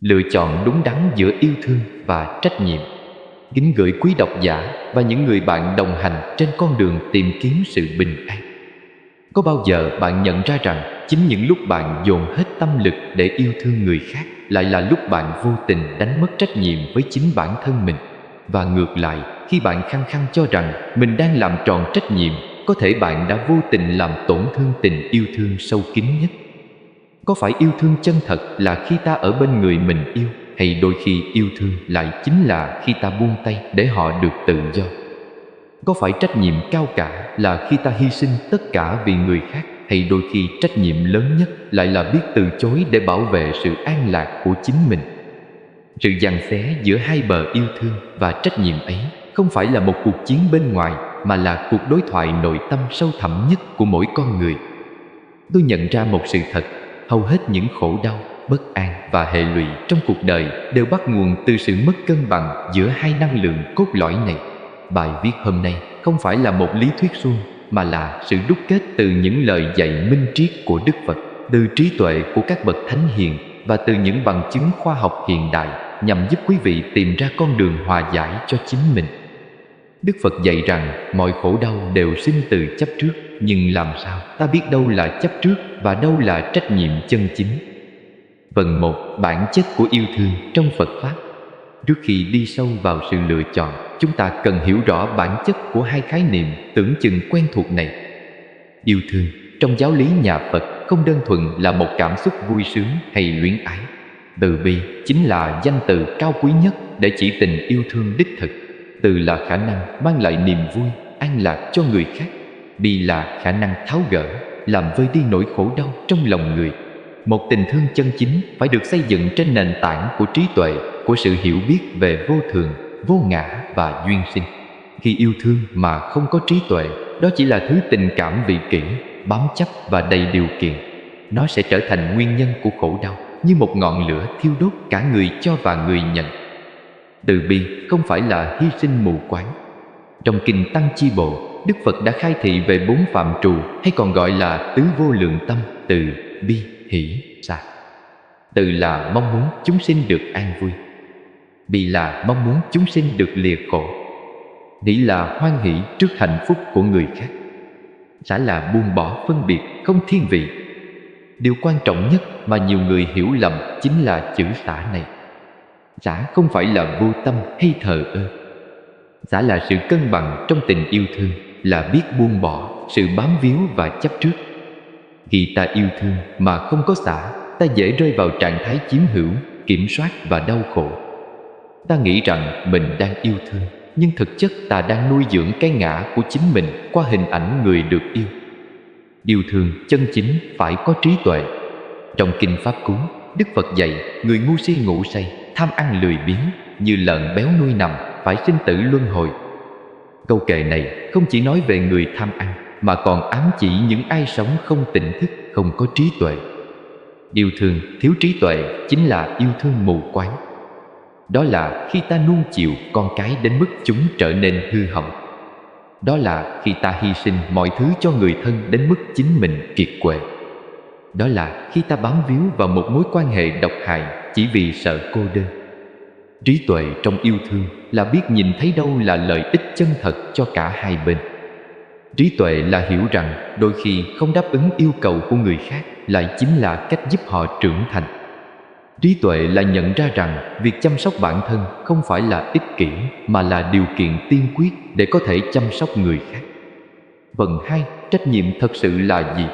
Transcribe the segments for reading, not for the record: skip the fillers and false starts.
Lựa chọn đúng đắn giữa yêu thương và trách nhiệm. Kính gửi quý độc giả và những người bạn đồng hành trên con đường tìm kiếm sự bình an. Có bao giờ bạn nhận ra rằng chính những lúc bạn dồn hết tâm lực để yêu thương người khác lại là lúc bạn vô tình đánh mất trách nhiệm với chính bản thân mình? Và ngược lại, khi bạn khăng khăng cho rằng mình đang làm tròn trách nhiệm, có thể bạn đã vô tình làm tổn thương tình yêu thương sâu kín nhất. Có phải yêu thương chân thật là khi ta ở bên người mình yêu, hay đôi khi yêu thương lại chính là khi ta buông tay để họ được tự do? Có phải trách nhiệm cao cả là khi ta hy sinh tất cả vì người khác, hay đôi khi trách nhiệm lớn nhất lại là biết từ chối để bảo vệ sự an lạc của chính mình? Sự giằng xé giữa hai bờ yêu thương và trách nhiệm ấy không phải là một cuộc chiến bên ngoài, mà là cuộc đối thoại nội tâm sâu thẳm nhất của mỗi con người. Tôi nhận ra một sự thật: hầu hết những khổ đau, bất an và hệ lụy trong cuộc đời đều bắt nguồn từ sự mất cân bằng giữa hai năng lượng cốt lõi này. Bài viết hôm nay không phải là một lý thuyết suông, mà là sự đúc kết từ những lời dạy minh triết của Đức Phật, từ trí tuệ của các bậc thánh hiền và từ những bằng chứng khoa học hiện đại, nhằm giúp quý vị tìm ra con đường hòa giải cho chính mình. Đức Phật dạy rằng mọi khổ đau đều sinh từ chấp trước, nhưng làm sao ta biết đâu là chấp trước và đâu là trách nhiệm chân chính? Phần 1. Bản chất của yêu thương trong Phật Pháp. Trước khi đi sâu vào sự lựa chọn, chúng ta cần hiểu rõ bản chất của hai khái niệm tưởng chừng quen thuộc này. Yêu thương trong giáo lý nhà Phật không đơn thuần là một cảm xúc vui sướng hay luyến ái. Từ bi chính là danh từ cao quý nhất để chỉ tình yêu thương đích thực. Từ là khả năng mang lại niềm vui, an lạc cho người khác. Bi là khả năng tháo gỡ, làm vơi đi nỗi khổ đau trong lòng người. Một tình thương chân chính phải được xây dựng trên nền tảng của trí tuệ, của sự hiểu biết về vô thường, vô ngã và duyên sinh. Khi yêu thương mà không có trí tuệ, đó chỉ là thứ tình cảm vị kỷ, bám chấp và đầy điều kiện. Nó sẽ trở thành nguyên nhân của khổ đau, như một ngọn lửa thiêu đốt cả người cho và người nhận. Từ bi không phải là hy sinh mù quáng. Trong Kinh Tăng Chi Bộ, Đức Phật đã khai thị về 4 phạm trù, hay còn gọi là tứ vô lượng tâm: từ, bi, hỷ, xả. Từ là mong muốn chúng sinh được an vui. Bi là mong muốn chúng sinh được lìa khổ. Hỷ là hoan hỷ trước hạnh phúc của người khác. Xả là buông bỏ phân biệt, không thiên vị. Điều quan trọng nhất mà nhiều người hiểu lầm chính là chữ xả này. Xả không phải là vô tâm hay thờ ơ. Xả là sự cân bằng trong tình yêu thương, là biết buông bỏ sự bám víu và chấp trước. Khi ta yêu thương mà không có xả, ta dễ rơi vào trạng thái chiếm hữu, kiểm soát và đau khổ. Ta nghĩ rằng mình đang yêu thương, nhưng thực chất ta đang nuôi dưỡng cái ngã của chính mình qua hình ảnh người được yêu. Yêu thương chân chính phải có trí tuệ. Trong Kinh Pháp Cú, Đức Phật dạy người ngu si ngủ say, tham ăn lười biếng, như lợn béo nuôi nằm, phải sinh tử luân hồi. Câu kệ này không chỉ nói về người tham ăn, mà còn ám chỉ những ai sống không tỉnh thức, không có trí tuệ. Yêu thương thiếu trí tuệ chính là yêu thương mù quáng. Đó là khi ta nuông chiều con cái đến mức chúng trở nên hư hỏng. Đó là khi ta hy sinh mọi thứ cho người thân đến mức chính mình kiệt quệ. Đó là khi ta bám víu vào một mối quan hệ độc hại chỉ vì sợ cô đơn. Trí tuệ trong yêu thương là biết nhìn thấy đâu là lợi ích chân thật cho cả hai bên. Trí tuệ là hiểu rằng đôi khi không đáp ứng yêu cầu của người khác lại chính là cách giúp họ trưởng thành. Trí tuệ là nhận ra rằng việc chăm sóc bản thân không phải là ích kỷ, mà là điều kiện tiên quyết để có thể chăm sóc người khác. Phần 2. Trách nhiệm thật sự là gì?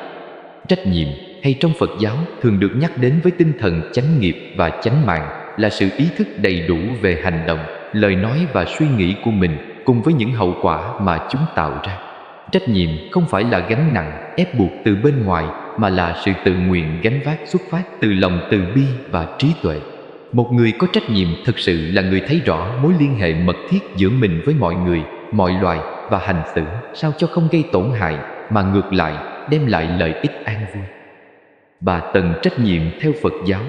Trách nhiệm, hay trong Phật giáo thường được nhắc đến với tinh thần chánh nghiệp và chánh mạng, là sự ý thức đầy đủ về hành động, lời nói và suy nghĩ của mình, cùng với những hậu quả mà chúng tạo ra. Trách nhiệm không phải là gánh nặng, ép buộc từ bên ngoài, mà là sự tự nguyện gánh vác xuất phát từ lòng từ bi và trí tuệ. Một người có trách nhiệm thực sự là người thấy rõ mối liên hệ mật thiết giữa mình với mọi người, mọi loài, và hành xử sao cho không gây tổn hại, mà ngược lại đem lại lợi ích an vui. 3 tầng trách nhiệm theo Phật giáo.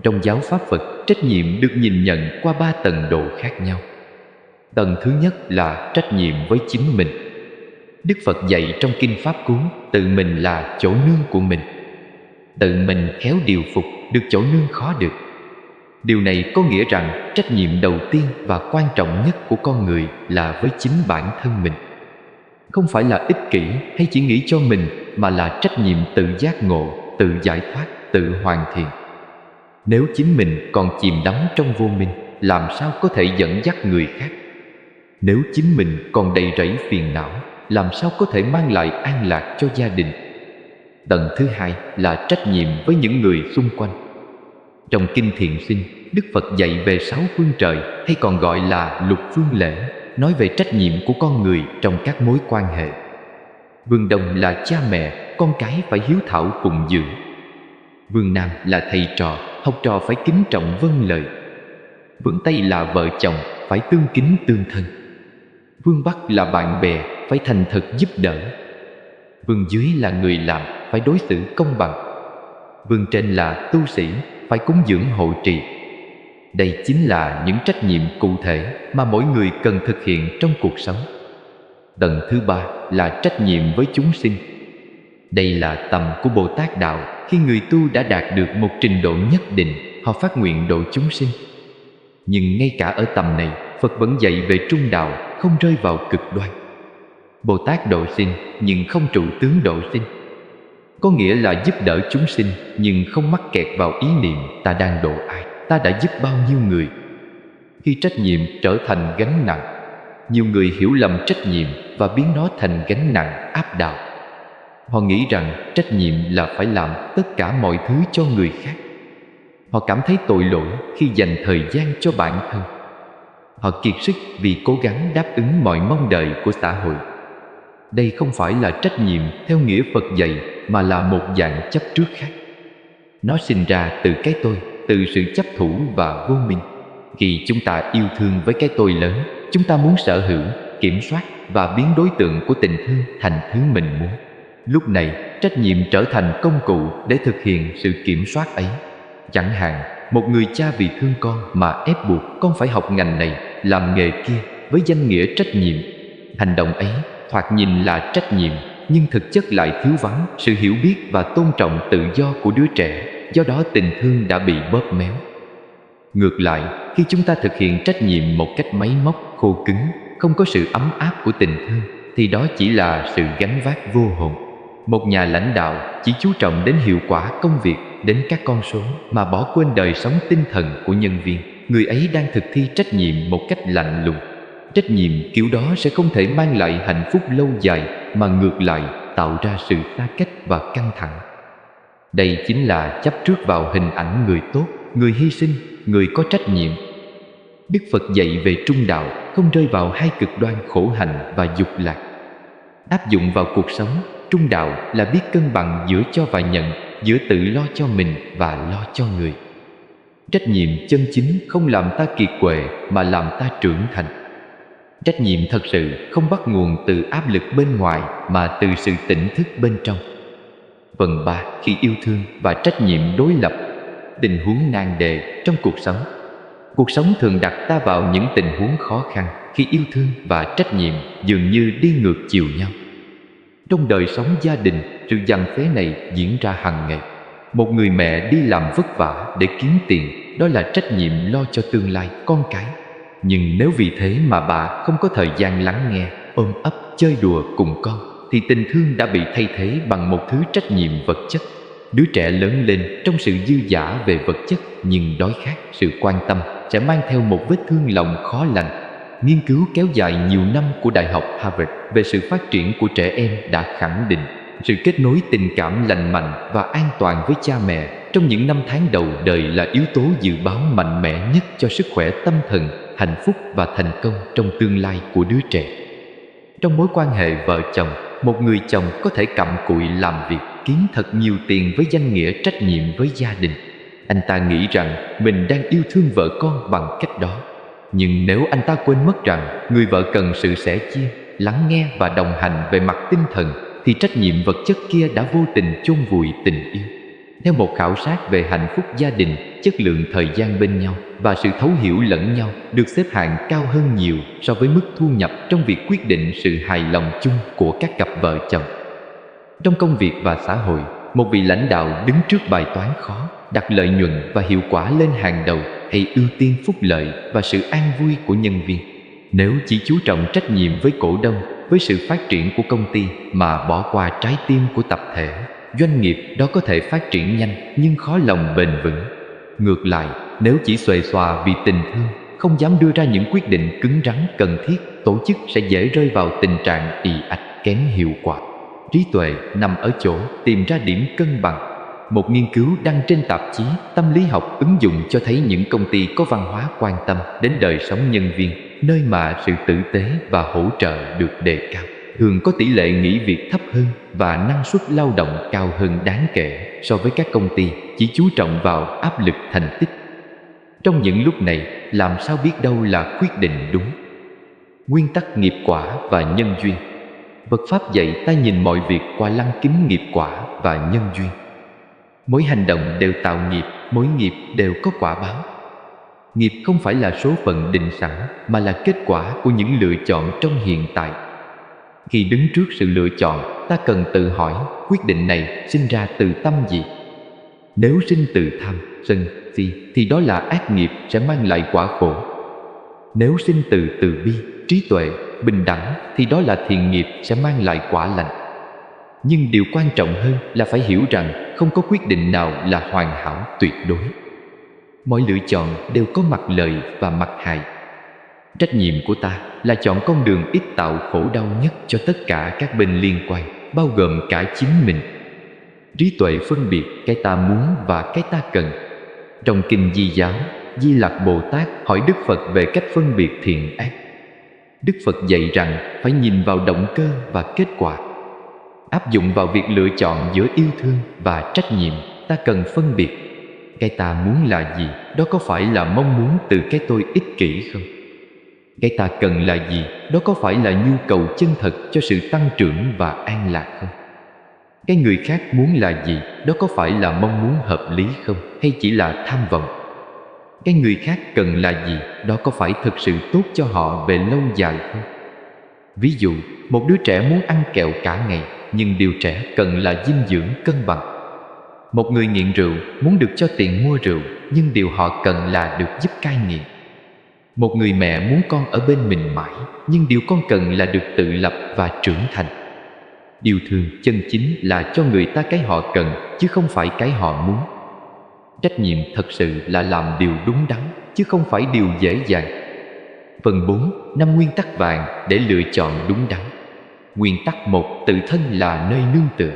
Trong giáo pháp Phật, trách nhiệm được nhìn nhận qua 3 tầng độ khác nhau. Tầng thứ nhất là trách nhiệm với chính mình. Đức Phật dạy trong Kinh Pháp Cú, tự mình là chỗ nương của mình. Tự mình khéo điều phục, được chỗ nương khó được. Điều này có nghĩa rằng trách nhiệm đầu tiên và quan trọng nhất của con người là với chính bản thân mình. Không phải là ích kỷ hay chỉ nghĩ cho mình, mà là trách nhiệm tự giác ngộ, tự giải thoát, tự hoàn thiện. Nếu chính mình còn chìm đắm trong vô minh, làm sao có thể dẫn dắt người khác? Nếu chính mình còn đầy rẫy phiền não, làm sao có thể mang lại an lạc cho gia đình? Tầng thứ hai là trách nhiệm với những người xung quanh. Trong Kinh Thiện Sinh, Đức Phật dạy về 6 phương trời, hay còn gọi là lục phương lễ, nói về trách nhiệm của con người trong các mối quan hệ. Vương Đông là cha mẹ, con cái phải hiếu thảo phụng dưỡng. Vương Nam là thầy trò, học trò phải kính trọng vâng lời. Vương Tây là vợ chồng, phải tương kính tương thân. Vương Bắc là bạn bè, phải thành thật giúp đỡ. Vương dưới là người làm, phải đối xử công bằng. Vương trên là tu sĩ, phải cúng dường hộ trì. Đây chính là những trách nhiệm cụ thể mà mỗi người cần thực hiện trong cuộc sống. Tầng thứ ba là trách nhiệm với chúng sinh. Đây là tầm của Bồ Tát Đạo. Khi người tu đã đạt được một trình độ nhất định, họ phát nguyện độ chúng sinh. Nhưng ngay cả ở tầm này, Phật vẫn dạy về trung đạo, không rơi vào cực đoan. Bồ Tát độ sinh nhưng không trụ tướng độ sinh. Có nghĩa là giúp đỡ chúng sinh nhưng không mắc kẹt vào ý niệm ta đang độ ai, ta đã giúp bao nhiêu người. Khi trách nhiệm trở thành gánh nặng, nhiều người hiểu lầm trách nhiệm và biến nó thành gánh nặng áp đảo. Họ nghĩ rằng trách nhiệm là phải làm tất cả mọi thứ cho người khác. Họ cảm thấy tội lỗi khi dành thời gian cho bản thân. Họ kiệt sức vì cố gắng đáp ứng mọi mong đợi của xã hội. Đây không phải là trách nhiệm theo nghĩa Phật dạy, mà là một dạng chấp trước khác. Nó sinh ra từ cái tôi, từ sự chấp thủ và vô minh. Khi chúng ta yêu thương với cái tôi lớn, chúng ta muốn sở hữu, kiểm soát và biến đối tượng của tình thương thành thứ mình muốn. Lúc này, trách nhiệm trở thành công cụ để thực hiện sự kiểm soát ấy. Chẳng hạn, một người cha vì thương con mà ép buộc con phải học ngành này, làm nghề kia với danh nghĩa trách nhiệm. Hành động ấy thoạt nhìn là trách nhiệm, nhưng thực chất lại thiếu vắng sự hiểu biết và tôn trọng tự do của đứa trẻ. Do đó tình thương đã bị bóp méo. Ngược lại, khi chúng ta thực hiện trách nhiệm một cách máy móc, khô cứng, không có sự ấm áp của tình thương, thì đó chỉ là sự gánh vác vô hồn. Một nhà lãnh đạo chỉ chú trọng đến hiệu quả công việc, đến các con số, mà bỏ quên đời sống tinh thần của nhân viên. Người ấy đang thực thi trách nhiệm một cách lạnh lùng. Trách nhiệm kiểu đó sẽ không thể mang lại hạnh phúc lâu dài, mà ngược lại tạo ra sự xa cách và căng thẳng. Đây chính là chấp trước vào hình ảnh người tốt, người hy sinh, người có trách nhiệm. Đức Phật dạy về trung đạo, không rơi vào hai cực đoan khổ hạnh và dục lạc. Áp dụng vào cuộc sống, trung đạo là biết cân bằng giữa cho và nhận, giữa tự lo cho mình và lo cho người. Trách nhiệm chân chính không làm ta kiệt quệ, mà làm ta trưởng thành. Trách nhiệm thật sự không bắt nguồn từ áp lực bên ngoài, mà từ sự tỉnh thức bên trong. Phần 3. Khi yêu thương và trách nhiệm đối lập. Tình huống nan đề trong cuộc sống. Cuộc sống thường đặt ta vào những tình huống khó khăn khi yêu thương và trách nhiệm dường như đi ngược chiều nhau. Trong đời sống gia đình, sự giằng xé này diễn ra hàng ngày. Một người mẹ đi làm vất vả để kiếm tiền, đó là trách nhiệm lo cho tương lai con cái. Nhưng nếu vì thế mà bà không có thời gian lắng nghe, ôm ấp, chơi đùa cùng con, thì tình thương đã bị thay thế bằng một thứ trách nhiệm vật chất. Đứa trẻ lớn lên trong sự dư dả về vật chất, nhưng đói khát sự quan tâm, sẽ mang theo một vết thương lòng khó lành. Nghiên cứu kéo dài nhiều năm của Đại học Harvard về sự phát triển của trẻ em đã khẳng định sự kết nối tình cảm lành mạnh và an toàn với cha mẹ trong những năm tháng đầu đời là yếu tố dự báo mạnh mẽ nhất cho sức khỏe tâm thần, hạnh phúc và thành công trong tương lai của đứa trẻ. Trong mối quan hệ vợ chồng, một người chồng có thể cặm cụi làm việc, kiếm thật nhiều tiền với danh nghĩa trách nhiệm với gia đình. Anh ta nghĩ rằng mình đang yêu thương vợ con bằng cách đó. Nhưng nếu anh ta quên mất rằng người vợ cần sự sẻ chia, lắng nghe và đồng hành về mặt tinh thần, thì trách nhiệm vật chất kia đã vô tình chôn vùi tình yêu. Theo một khảo sát về hạnh phúc gia đình, chất lượng thời gian bên nhau và sự thấu hiểu lẫn nhau được xếp hạng cao hơn nhiều so với mức thu nhập trong việc quyết định sự hài lòng chung của các cặp vợ chồng. Trong công việc và xã hội, một vị lãnh đạo đứng trước bài toán khó, đặt lợi nhuận và hiệu quả lên hàng đầu, hay ưu tiên phúc lợi và sự an vui của nhân viên. Nếu chỉ chú trọng trách nhiệm với cổ đông, với sự phát triển của công ty mà bỏ qua trái tim của tập thể, doanh nghiệp đó có thể phát triển nhanh nhưng khó lòng bền vững. Ngược lại, nếu chỉ xuề xòa vì tình thương, không dám đưa ra những quyết định cứng rắn cần thiết, tổ chức sẽ dễ rơi vào tình trạng ì ạch, kém hiệu quả. Trí tuệ nằm ở chỗ tìm ra điểm cân bằng. Một nghiên cứu đăng trên tạp chí Tâm lý học ứng dụng cho thấy những công ty có văn hóa quan tâm đến đời sống nhân viên, nơi mà sự tử tế và hỗ trợ được đề cao, thường có tỷ lệ nghỉ việc thấp hơn và năng suất lao động cao hơn đáng kể so với các công ty chỉ chú trọng vào áp lực thành tích. Trong những lúc này, làm sao biết đâu là quyết định đúng? Nguyên tắc nghiệp quả và nhân duyên. Phật Pháp dạy ta nhìn mọi việc qua lăng kính nghiệp quả và nhân duyên. Mỗi hành động đều tạo nghiệp, mỗi nghiệp đều có quả báo. Nghiệp không phải là số phận định sẵn, mà là kết quả của những lựa chọn trong hiện tại. Khi đứng trước sự lựa chọn, ta cần tự hỏi quyết định này sinh ra từ tâm gì. Nếu sinh từ tham, sân, si thì đó là ác nghiệp sẽ mang lại quả khổ. Nếu sinh từ từ bi, trí tuệ, bình đẳng thì đó là thiện nghiệp sẽ mang lại quả lành. Nhưng điều quan trọng hơn là phải hiểu rằng không có quyết định nào là hoàn hảo tuyệt đối. Mọi lựa chọn đều có mặt lợi và mặt hại. Trách nhiệm của ta là chọn con đường ít tạo khổ đau nhất cho tất cả các bên liên quan, bao gồm cả chính mình. Trí tuệ phân biệt cái ta muốn và cái ta cần. Trong kinh Di giáo, Di Lặc Bồ Tát hỏi Đức Phật về cách phân biệt thiện ác. Đức Phật dạy rằng phải nhìn vào động cơ và kết quả. Áp dụng vào việc lựa chọn giữa yêu thương và trách nhiệm, ta cần phân biệt cái ta muốn là gì, đó có phải là mong muốn từ cái tôi ích kỷ không? Cái ta cần là gì, đó có phải là nhu cầu chân thật cho sự tăng trưởng và an lạc không? Cái người khác muốn là gì, đó có phải là mong muốn hợp lý không, hay chỉ là tham vọng? Cái người khác cần là gì, đó có phải thực sự tốt cho họ về lâu dài không? Ví dụ, một đứa trẻ muốn ăn kẹo cả ngày, nhưng điều trẻ cần là dinh dưỡng cân bằng. Một người nghiện rượu muốn được cho tiền mua rượu, nhưng điều họ cần là được giúp cai nghiện. Một người mẹ muốn con ở bên mình mãi, nhưng điều con cần là được tự lập và trưởng thành. Yêu thương chân chính là cho người ta cái họ cần, chứ không phải cái họ muốn. Trách nhiệm thật sự là làm điều đúng đắn, chứ không phải điều dễ dàng. Phần 4. 5 nguyên tắc vàng để lựa chọn đúng đắn. Nguyên tắc 1. Tự thân là nơi nương tựa.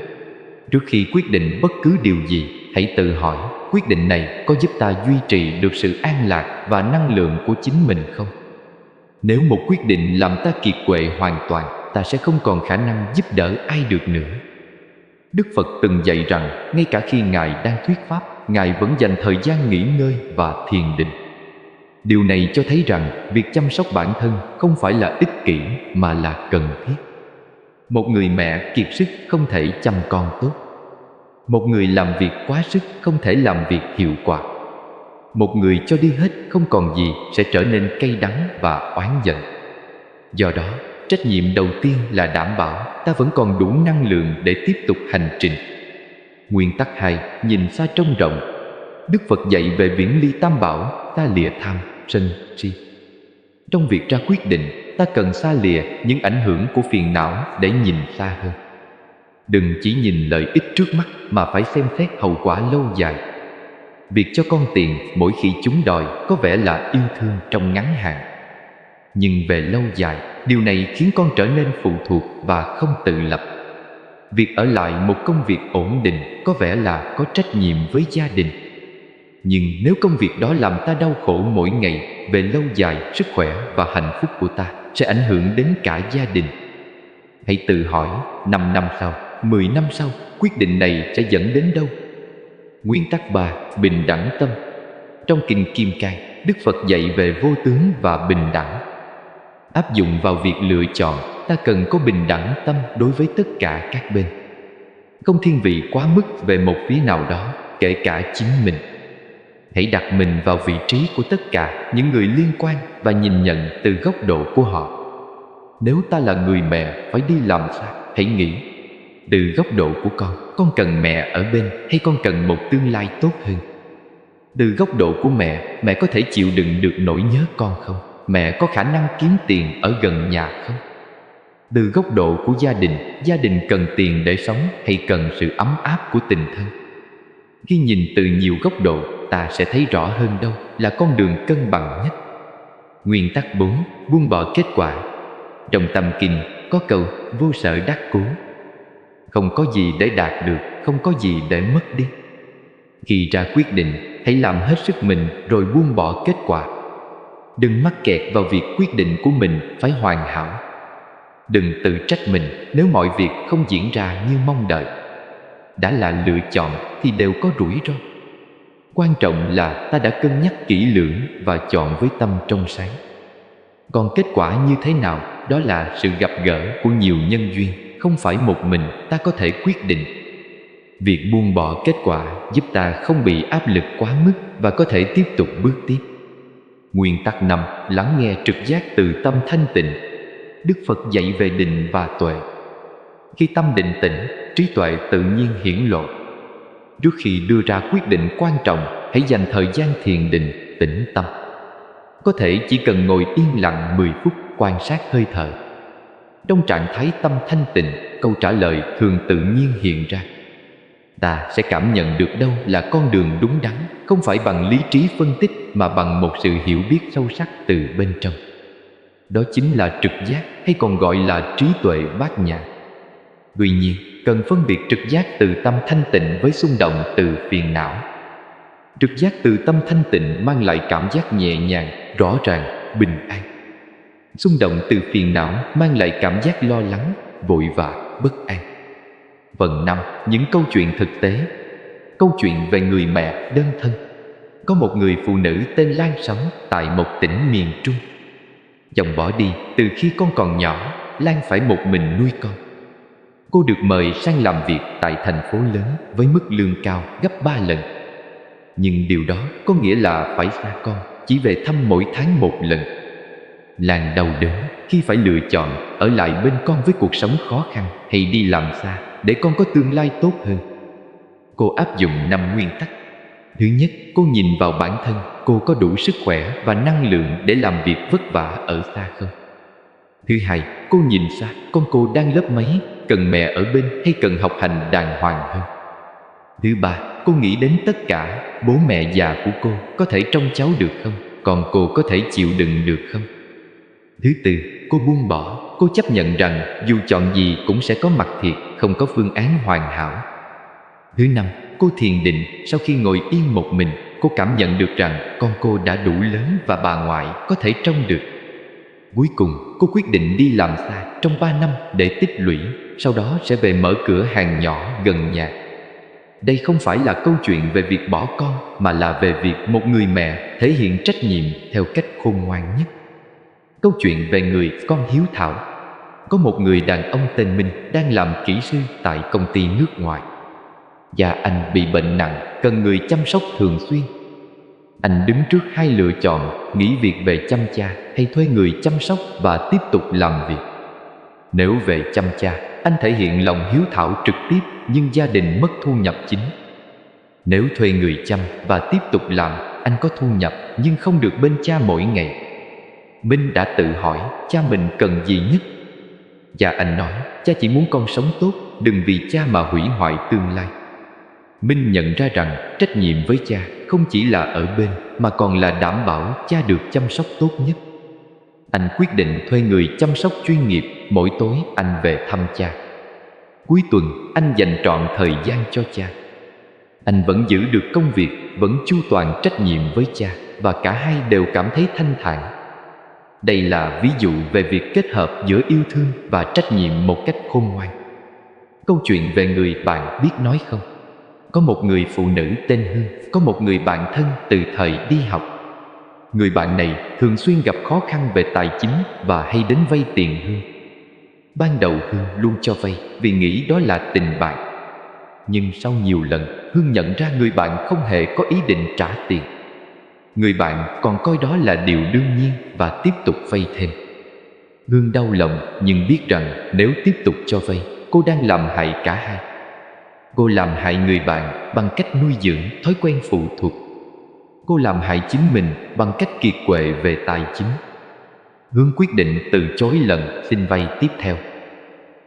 Trước khi quyết định bất cứ điều gì, hãy tự hỏi quyết định này có giúp ta duy trì được sự an lạc và năng lượng của chính mình không? Nếu một quyết định làm ta kiệt quệ hoàn toàn, ta sẽ không còn khả năng giúp đỡ ai được nữa. Đức Phật từng dạy rằng ngay cả khi Ngài đang thuyết pháp, Ngài vẫn dành thời gian nghỉ ngơi và thiền định. Điều này cho thấy rằng việc chăm sóc bản thân không phải là ích kỷ mà là cần thiết. Một người mẹ kiệt sức không thể chăm con tốt. Một người làm việc quá sức không thể làm việc hiệu quả. Một người cho đi hết không còn gì sẽ trở nên cay đắng và oán giận. Do đó, trách nhiệm đầu tiên là đảm bảo ta vẫn còn đủ năng lượng để tiếp tục hành trình. Nguyên tắc 2. Nhìn xa trông rộng. Đức Phật dạy về viễn ly tam bảo, ta lìa tham, sân, si. Trong việc ra quyết định, ta cần xa lìa những ảnh hưởng của phiền não để nhìn xa hơn. Đừng chỉ nhìn lợi ích trước mắt mà phải xem xét hậu quả lâu dài. Việc cho con tiền mỗi khi chúng đòi có vẻ là yêu thương trong ngắn hạn, nhưng về lâu dài, điều này khiến con trở nên phụ thuộc và không tự lập. Việc ở lại một công việc ổn định có vẻ là có trách nhiệm với gia đình. Nhưng nếu công việc đó làm ta đau khổ mỗi ngày, về lâu dài sức khỏe và hạnh phúc của ta sẽ ảnh hưởng đến cả gia đình. Hãy tự hỏi 5 năm sau, 10 năm sau, quyết định này sẽ dẫn đến đâu? Nguyên tắc 3. Bình đẳng tâm. Trong kinh Kim Cang, Đức Phật dạy về vô tướng và bình đẳng. Áp dụng vào việc lựa chọn, ta cần có bình đẳng tâm đối với tất cả các bên, không thiên vị quá mức về một phía nào đó, kể cả chính mình. Hãy đặt mình vào vị trí của tất cả những người liên quan và nhìn nhận từ góc độ của họ. Nếu ta là người mẹ phải đi làm xa, hãy nghĩ từ góc độ của con cần mẹ ở bên hay con cần một tương lai tốt hơn? Từ góc độ của mẹ, mẹ có thể chịu đựng được nỗi nhớ con không? Mẹ có khả năng kiếm tiền ở gần nhà không? Từ góc độ của gia đình cần tiền để sống hay cần sự ấm áp của tình thân? Khi nhìn từ nhiều góc độ, ta sẽ thấy rõ hơn đâu là con đường cân bằng nhất. Nguyên tắc 4. Buông bỏ kết quả. Trong Tâm Kinh có câu vô sở đắc cố. Không có gì để đạt được, không có gì để mất đi. Khi ra quyết định, hãy làm hết sức mình rồi buông bỏ kết quả. Đừng mắc kẹt vào việc quyết định của mình phải hoàn hảo. Đừng tự trách mình nếu mọi việc không diễn ra như mong đợi. Đã là lựa chọn thì đều có rủi ro. Quan trọng là ta đã cân nhắc kỹ lưỡng và chọn với tâm trong sáng. Còn kết quả như thế nào, đó là sự gặp gỡ của nhiều nhân duyên, không phải một mình ta có thể quyết định. Việc buông bỏ kết quả giúp ta không bị áp lực quá mức và có thể tiếp tục bước tiếp. Nguyên tắc 5. Lắng nghe trực giác từ tâm thanh tịnh. Đức Phật dạy về định và tuệ. Khi tâm định tĩnh, trí tuệ tự nhiên hiển lộ. Trước khi đưa ra quyết định quan trọng, hãy dành thời gian thiền định, tĩnh tâm. Có thể chỉ cần ngồi yên lặng 10 phút quan sát hơi thở. Trong trạng thái tâm thanh tịnh, câu trả lời thường tự nhiên hiện ra. Ta sẽ cảm nhận được đâu là con đường đúng đắn, không phải bằng lý trí phân tích mà bằng một sự hiểu biết sâu sắc từ bên trong. Đó chính là trực giác, hay còn gọi là trí tuệ bát nhã. Tuy nhiên, cần phân biệt trực giác từ tâm thanh tịnh với xung động từ phiền não. Trực giác từ tâm thanh tịnh mang lại cảm giác nhẹ nhàng, rõ ràng, bình an. Xung động từ phiền não mang lại cảm giác lo lắng, vội vã, bất an. Phần 5. Những câu chuyện thực tế. Câu chuyện về người mẹ đơn thân. Có một người phụ nữ tên Lan sống tại một tỉnh miền Trung. Chồng bỏ đi từ khi con còn nhỏ, Lan phải một mình nuôi con. Cô được mời sang làm việc tại thành phố lớn với mức lương cao gấp 3 lần. Nhưng điều đó có nghĩa là phải xa con, chỉ về thăm mỗi tháng một lần. Lan đau đớn khi phải lựa chọn ở lại bên con với cuộc sống khó khăn hay đi làm xa để con có tương lai tốt hơn. Cô áp dụng 5 nguyên tắc. Thứ nhất, cô nhìn vào bản thân, cô có đủ sức khỏe và năng lượng để làm việc vất vả ở xa không? Thứ hai, cô nhìn xa, con cô đang lớp mấy, cần mẹ ở bên hay cần học hành đàng hoàng hơn? Thứ ba, cô nghĩ đến tất cả, bố mẹ già của cô có thể trông cháu được không? Còn cô có thể chịu đựng được không? Thứ tư, cô buông bỏ, cô chấp nhận rằng dù chọn gì cũng sẽ có mặt thiệt, không có phương án hoàn hảo. Thứ năm, cô thiền định, sau khi ngồi yên một mình, cô cảm nhận được rằng con cô đã đủ lớn và bà ngoại có thể trông được. Cuối cùng, cô quyết định đi làm xa trong 3 năm để tích lũy, sau đó sẽ về mở cửa hàng nhỏ gần nhà. Đây không phải là câu chuyện về việc bỏ con, mà là về việc một người mẹ thể hiện trách nhiệm theo cách khôn ngoan nhất. Câu chuyện về người con hiếu thảo. Có một người đàn ông tên Minh đang làm kỹ sư tại công ty nước ngoài. Cha anh bị bệnh nặng, cần người chăm sóc thường xuyên. Anh đứng trước hai lựa chọn, nghỉ việc về chăm cha hay thuê người chăm sóc và tiếp tục làm việc. Nếu về chăm cha, anh thể hiện lòng hiếu thảo trực tiếp nhưng gia đình mất thu nhập chính. Nếu thuê người chăm và tiếp tục làm, anh có thu nhập nhưng không được bên cha mỗi ngày. Minh đã tự hỏi cha mình cần gì nhất. Cha anh nói, cha chỉ muốn con sống tốt, đừng vì cha mà hủy hoại tương lai. Minh nhận ra rằng trách nhiệm với cha không chỉ là ở bên, mà còn là đảm bảo cha được chăm sóc tốt nhất. Anh quyết định thuê người chăm sóc chuyên nghiệp, mỗi tối anh về thăm cha. Cuối tuần, anh dành trọn thời gian cho cha. Anh vẫn giữ được công việc, vẫn chu toàn trách nhiệm với cha, và cả hai đều cảm thấy thanh thản. Đây là ví dụ về việc kết hợp giữa yêu thương và trách nhiệm một cách khôn ngoan. Câu chuyện về người bạn biết nói không. Có một người phụ nữ tên Hương, có một người bạn thân từ thời đi học. Người bạn này thường xuyên gặp khó khăn về tài chính và hay đến vay tiền Hương. Ban đầu Hương luôn cho vay vì nghĩ đó là tình bạn. Nhưng sau nhiều lần, Hương nhận ra người bạn không hề có ý định trả tiền. Người bạn còn coi đó là điều đương nhiên và tiếp tục vay thêm. Hương đau lòng nhưng biết rằng nếu tiếp tục cho vay, cô đang làm hại cả hai. Cô làm hại người bạn bằng cách nuôi dưỡng thói quen phụ thuộc. Cô làm hại chính mình bằng cách kiệt quệ về tài chính. Hương quyết định từ chối lần xin vay tiếp theo.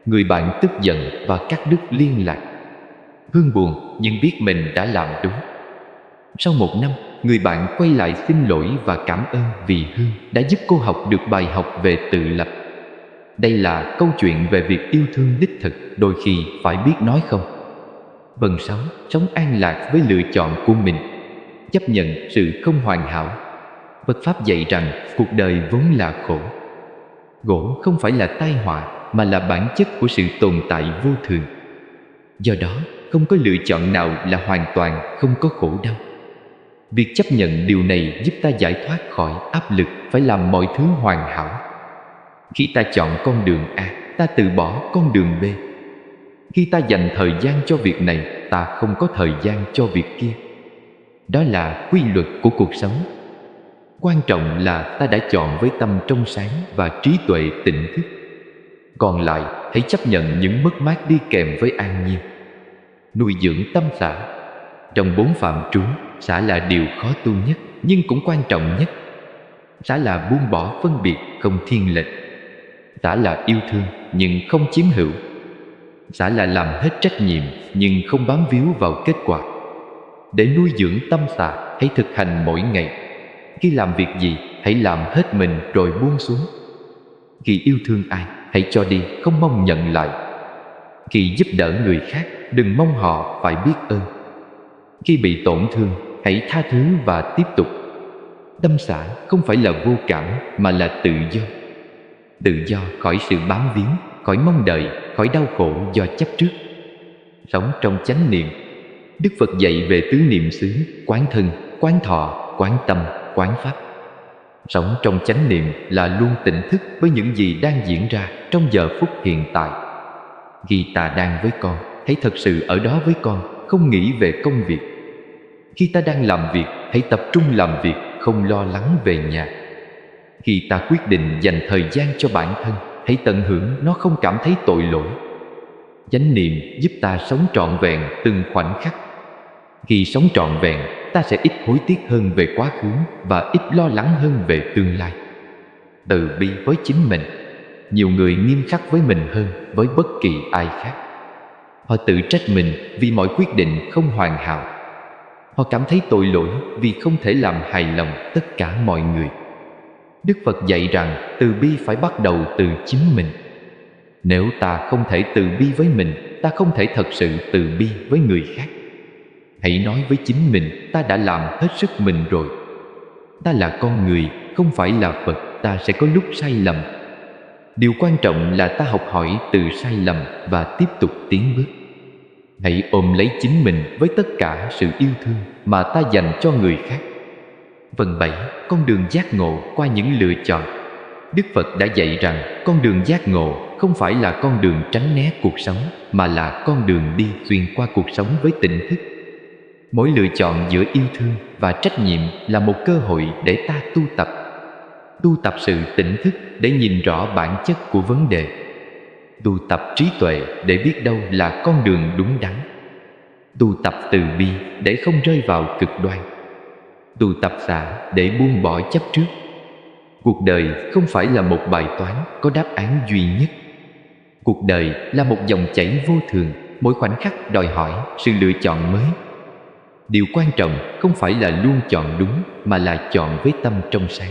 Người bạn tức giận và cắt đứt liên lạc. Hương buồn nhưng biết mình đã làm đúng. Sau 1 năm, người bạn quay lại xin lỗi và cảm ơn vì Hương đã giúp cô học được bài học về tự lập. Đây là câu chuyện về việc yêu thương đích thực, đôi khi phải biết nói không. Phần 6. Sống an lạc với lựa chọn của mình. Chấp nhận sự không hoàn hảo. Phật Pháp dạy rằng cuộc đời vốn là khổ. Khổ không phải là tai họa, mà là bản chất của sự tồn tại vô thường. Do đó, không có lựa chọn nào là hoàn toàn không có khổ đau. Việc chấp nhận điều này giúp ta giải thoát khỏi áp lực phải làm mọi thứ hoàn hảo. Khi ta chọn con đường A, ta từ bỏ con đường B. Khi ta dành thời gian cho việc này, ta không có thời gian cho việc kia. Đó là quy luật của cuộc sống. Quan trọng là ta đã chọn với tâm trong sáng và trí tuệ tỉnh thức. Còn lại, hãy chấp nhận những mất mát đi kèm với an nhiên. Nuôi dưỡng tâm xả. Trong 4 phạm trú, xả là điều khó tu nhất, nhưng cũng quan trọng nhất. Xả là buông bỏ phân biệt, không thiên lệch. Xả là yêu thương, nhưng không chiếm hữu. Xả là làm hết trách nhiệm, nhưng không bám víu vào kết quả. Để nuôi dưỡng tâm xả, hãy thực hành mỗi ngày. Khi làm việc gì, hãy làm hết mình rồi buông xuống. Khi yêu thương ai, hãy cho đi, không mong nhận lại. Khi giúp đỡ người khác, đừng mong họ phải biết ơn. Khi bị tổn thương, hãy tha thứ và tiếp tục. Tâm xả không phải là vô cảm, mà là tự do. Tự do khỏi sự bám víu, khỏi mong đợi, khỏi đau khổ do chấp trước. Sống trong chánh niệm. Đức Phật dạy về tứ niệm xứ: quán thân, quán thọ, quán tâm, quán pháp. Sống trong chánh niệm là luôn tỉnh thức với những gì đang diễn ra trong giờ phút hiện tại. Khi ta đang với con, hãy thật sự ở đó với con, không nghĩ về công việc. Khi ta đang làm việc, hãy tập trung làm việc, không lo lắng về nhà. Khi ta quyết định dành thời gian cho bản thân, hãy tận hưởng nó, không cảm thấy tội lỗi. Chánh niệm giúp ta sống trọn vẹn từng khoảnh khắc. Khi sống trọn vẹn, ta sẽ ít hối tiếc hơn về quá khứ và ít lo lắng hơn về tương lai. Từ bi với chính mình. Nhiều người nghiêm khắc với mình hơn với bất kỳ ai khác. Họ tự trách mình vì mọi quyết định không hoàn hảo. Họ cảm thấy tội lỗi vì không thể làm hài lòng tất cả mọi người. Đức Phật dạy rằng từ bi phải bắt đầu từ chính mình. Nếu ta không thể từ bi với mình, ta không thể thật sự từ bi với người khác. Hãy nói với chính mình: ta đã làm hết sức mình rồi. Ta là con người, không phải là Phật, ta sẽ có lúc sai lầm. Điều quan trọng là ta học hỏi từ sai lầm và tiếp tục tiến bước. Hãy ôm lấy chính mình với tất cả sự yêu thương mà ta dành cho người khác. Phần 7. Con đường giác ngộ qua những lựa chọn. Đức Phật đã dạy rằng con đường giác ngộ không phải là con đường tránh né cuộc sống, mà là con đường đi xuyên qua cuộc sống với tỉnh thức. Mỗi lựa chọn giữa yêu thương và trách nhiệm là một cơ hội để ta tu tập sự tỉnh thức để nhìn rõ bản chất của vấn đề, tu tập trí tuệ để biết đâu là con đường đúng đắn, tu tập từ bi để không rơi vào cực đoan, tu tập xả để buông bỏ chấp trước. Cuộc đời không phải là một bài toán có đáp án duy nhất. Cuộc đời là một dòng chảy vô thường, mỗi khoảnh khắc đòi hỏi sự lựa chọn mới. Điều quan trọng không phải là luôn chọn đúng, mà là chọn với tâm trong sáng.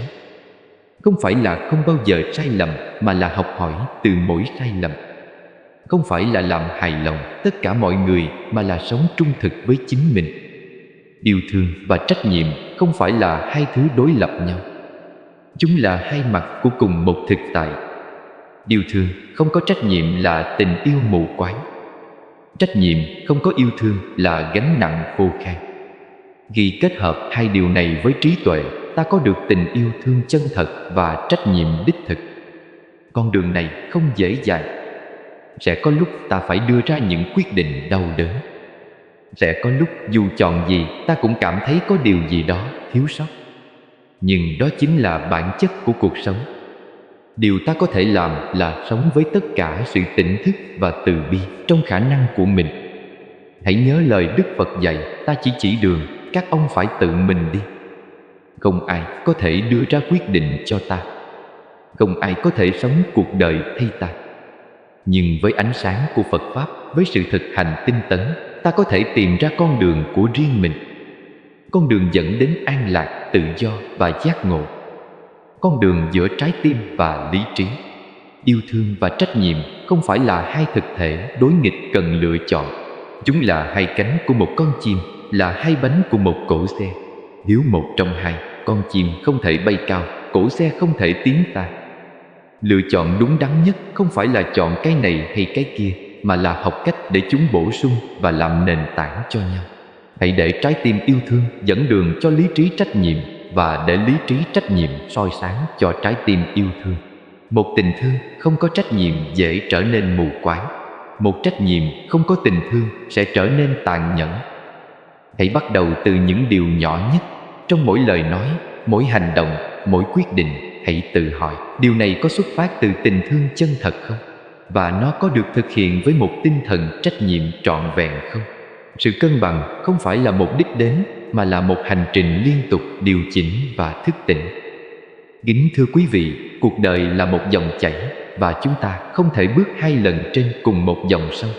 Không phải là không bao giờ sai lầm, mà là học hỏi từ mỗi sai lầm. Không phải là làm hài lòng tất cả mọi người, mà là sống trung thực với chính mình. Yêu thương và trách nhiệm không phải là hai thứ đối lập nhau. Chúng là hai mặt của cùng một thực tại. Yêu thương không có trách nhiệm là tình yêu mù quáng. Trách nhiệm không có yêu thương là gánh nặng khô khan. Khi kết hợp hai điều này với trí tuệ, ta có được tình yêu thương chân thật và trách nhiệm đích thực. Con đường này không dễ dàng. Sẽ có lúc ta phải đưa ra những quyết định đau đớn. Sẽ có lúc dù chọn gì, ta cũng cảm thấy có điều gì đó thiếu sót. Nhưng đó chính là bản chất của cuộc sống. Điều ta có thể làm là sống với tất cả sự tỉnh thức và từ bi trong khả năng của mình. Hãy nhớ lời Đức Phật dạy: ta chỉ đường, các ông phải tự mình đi. Không ai có thể đưa ra quyết định cho ta. Không ai có thể sống cuộc đời thay ta. Nhưng với ánh sáng của Phật Pháp, với sự thực hành tinh tấn, ta có thể tìm ra con đường của riêng mình. Con đường dẫn đến an lạc, tự do và giác ngộ. Con đường giữa trái tim và lý trí. Yêu thương và trách nhiệm không phải là hai thực thể đối nghịch cần lựa chọn. Chúng là hai cánh của một con chim, là hai bánh của một cỗ xe. Thiếu một trong hai, con chim không thể bay cao, cỗ xe không thể tiến ta. Lựa chọn đúng đắn nhất không phải là chọn cái này hay cái kia, mà là học cách để chúng bổ sung và làm nền tảng cho nhau. Hãy để trái tim yêu thương dẫn đường cho lý trí trách nhiệm, và để lý trí trách nhiệm soi sáng cho trái tim yêu thương. Một tình thương không có trách nhiệm dễ trở nên mù quáng. Một trách nhiệm không có tình thương sẽ trở nên tàn nhẫn. Hãy bắt đầu từ những điều nhỏ nhất. Trong mỗi lời nói, mỗi hành động, mỗi quyết định, hãy tự hỏi điều này có xuất phát từ tình thương chân thật không? Và nó có được thực hiện với một tinh thần trách nhiệm trọn vẹn không? Sự cân bằng không phải là một đích đến, mà là một hành trình liên tục điều chỉnh và thức tỉnh. Kính thưa quý vị, cuộc đời là một dòng chảy, và chúng ta không thể bước hai lần trên cùng một dòng sông.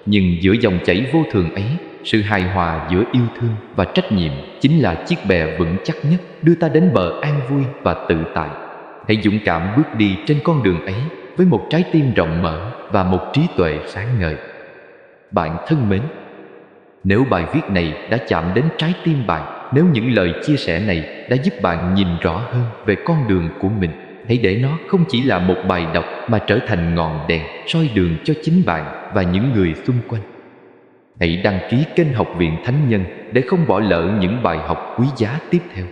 Nhưng giữa dòng chảy vô thường ấy, sự hài hòa giữa yêu thương và trách nhiệm chính là chiếc bè vững chắc nhất đưa ta đến bờ an vui và tự tại. Hãy dũng cảm bước đi trên con đường ấy với một trái tim rộng mở và một trí tuệ sáng ngời. Bạn thân mến, nếu bài viết này đã chạm đến trái tim bạn, nếu những lời chia sẻ này đã giúp bạn nhìn rõ hơn về con đường của mình, hãy để nó không chỉ là một bài đọc mà trở thành ngọn đèn soi đường cho chính bạn và những người xung quanh. Hãy đăng ký kênh Học viện Thánh Nhân để không bỏ lỡ những bài học quý giá tiếp theo.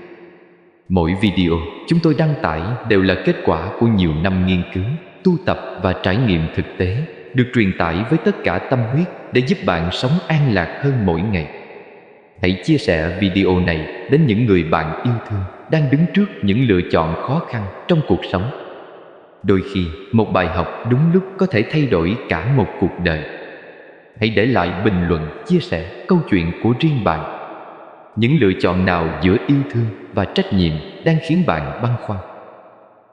Mỗi video chúng tôi đăng tải đều là kết quả của nhiều năm nghiên cứu, tu tập và trải nghiệm thực tế, được truyền tải với tất cả tâm huyết để giúp bạn sống an lạc hơn mỗi ngày. Hãy chia sẻ video này đến những người bạn yêu thương đang đứng trước những lựa chọn khó khăn trong cuộc sống. Đôi khi, một bài học đúng lúc có thể thay đổi cả một cuộc đời. Hãy để lại bình luận, chia sẻ câu chuyện của riêng bạn. Những lựa chọn nào giữa yêu thương và trách nhiệm đang khiến bạn băn khoăn?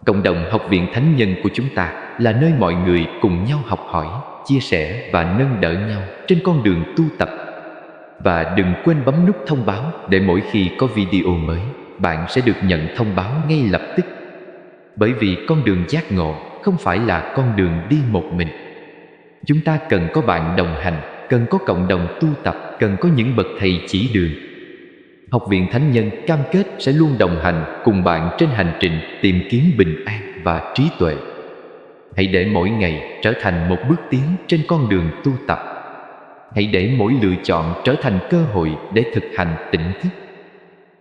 Cộng đồng Học viện Thánh Nhân của chúng ta là nơi mọi người cùng nhau học hỏi, chia sẻ và nâng đỡ nhau trên con đường tu tập. Và đừng quên bấm nút thông báo để mỗi khi có video mới, bạn sẽ được nhận thông báo ngay lập tức. Bởi vì con đường giác ngộ không phải là con đường đi một mình. Chúng ta cần có bạn đồng hành, cần có cộng đồng tu tập, cần có những bậc thầy chỉ đường. Học viện Thánh Nhân cam kết sẽ luôn đồng hành cùng bạn trên hành trình tìm kiếm bình an và trí tuệ. Hãy để mỗi ngày trở thành một bước tiến trên con đường tu tập. Hãy để mỗi lựa chọn trở thành cơ hội để thực hành tỉnh thức.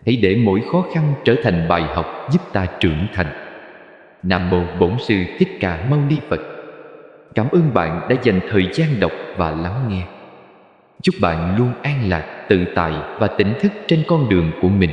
Hãy để mỗi khó khăn trở thành bài học giúp ta trưởng thành. Nam Mô Bổn Sư Thích Ca Mâu Ni Phật. Cảm ơn bạn đã dành thời gian đọc và lắng nghe. Chúc bạn luôn an lạc, tự tại và tỉnh thức trên con đường của mình.